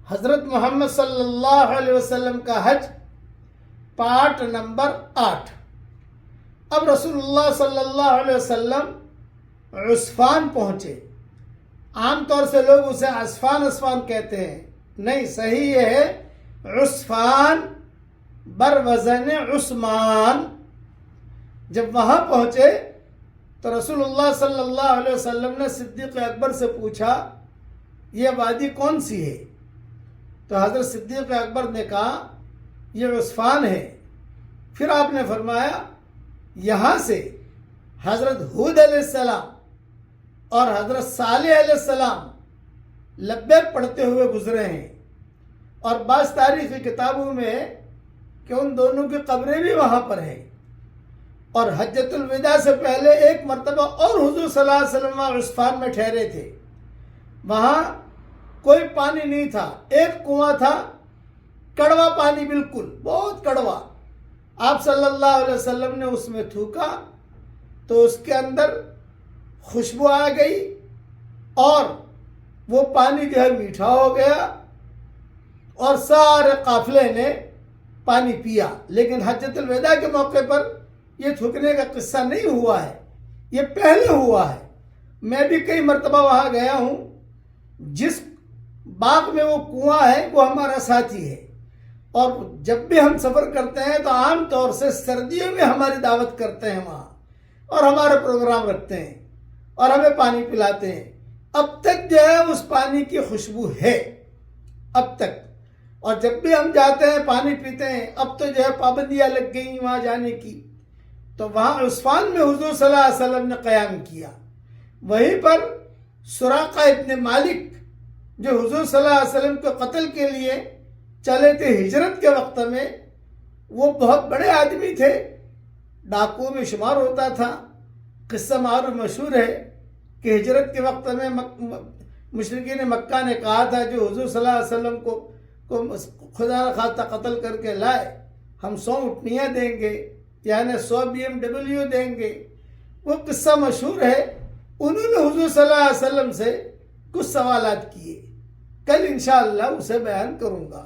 حضرت محمد صلی اللہ علیہ وسلم کا حج پارٹ نمبر 8۔ اب رسول اللہ صلی اللہ علیہ وسلم عسفان پہنچے۔ عام طور سے لوگ اسے عسفان کہتے ہیں، نہیں، صحیح یہ ہے عسفان بروزن عثمان۔ جب وہاں پہنچے تو رسول اللہ صلی اللہ علیہ وسلم نے صدیق اکبر سے پوچھا یہ وادی کون سی ہے؟ تو حضرت صدیق اکبر نے کہا یہ عسفان ہے۔ پھر آپ نے فرمایا یہاں سے حضرت ہود علیہ السلام اور حضرت صالح علیہ السلام لبیک پڑھتے ہوئے گزرے ہیں، اور بعض تاریخی کتابوں میں کہ ان دونوں کی قبریں بھی وہاں پر ہیں۔ اور حجۃ الوداع سے پہلے ایک مرتبہ اور حضور صلی اللہ علیہ وسلم عسفان میں ٹھہرے تھے۔ وہاں کوئی پانی نہیں تھا، ایک کنواں تھا، کڑوا پانی، بالکل بہت کڑوا۔ آپ صلی اللہ علیہ وسلم نے اس میں تھوکا تو اس کے اندر خوشبو آ گئی اور وہ پانی جو ہے میٹھا ہو گیا، اور سارے قافلے نے پانی پیا۔ لیکن حجۃ الوداع کے موقع پر یہ تھوکنے کا قصہ نہیں ہوا ہے، یہ پہلے ہوا ہے۔ میں بھی کئی مرتبہ وہاں گیا ہوں۔ جس باغ میں وہ کنواں ہے وہ ہمارا ساتھی ہے، اور جب بھی ہم سفر کرتے ہیں تو عام طور سے سردیوں میں ہماری دعوت کرتے ہیں وہاں، اور ہمارا پروگرام رکھتے ہیں اور ہمیں پانی پلاتے ہیں۔ اب تک جو ہے اس پانی کی خوشبو ہے اب تک، اور جب بھی ہم جاتے ہیں پانی پیتے ہیں۔ اب تو جو ہے پابندیاں لگ گئی وہاں جانے کی۔ تو وہاں عسفان میں حضور صلی اللہ علیہ وسلم نے قیام کیا۔ وہیں پر سراقہ ابن مالک جو حضور صلی اللہ علیہ وسلم کے قتل کے لیے چلے تھے ہجرت کے وقت میں، وہ بہت بڑے آدمی تھے، ڈاکو میں شمار ہوتا تھا۔ قصہ معروف مشہور ہے کہ ہجرت کے وقت میں مشرکین مکہ نے کہا تھا جو حضور صلی اللہ علیہ وسلم کو خدا نخواستہ قتل کر کے لائے، ہم 100 اٹھنیاں دیں گے، یعنی 100 BMW دیں گے۔ وہ قصہ مشہور ہے۔ انہوں نے حضور صلی اللہ علیہ وسلم سے کچھ سوالات کیے، کل انشاءاللہ اسے بیان کروں گا۔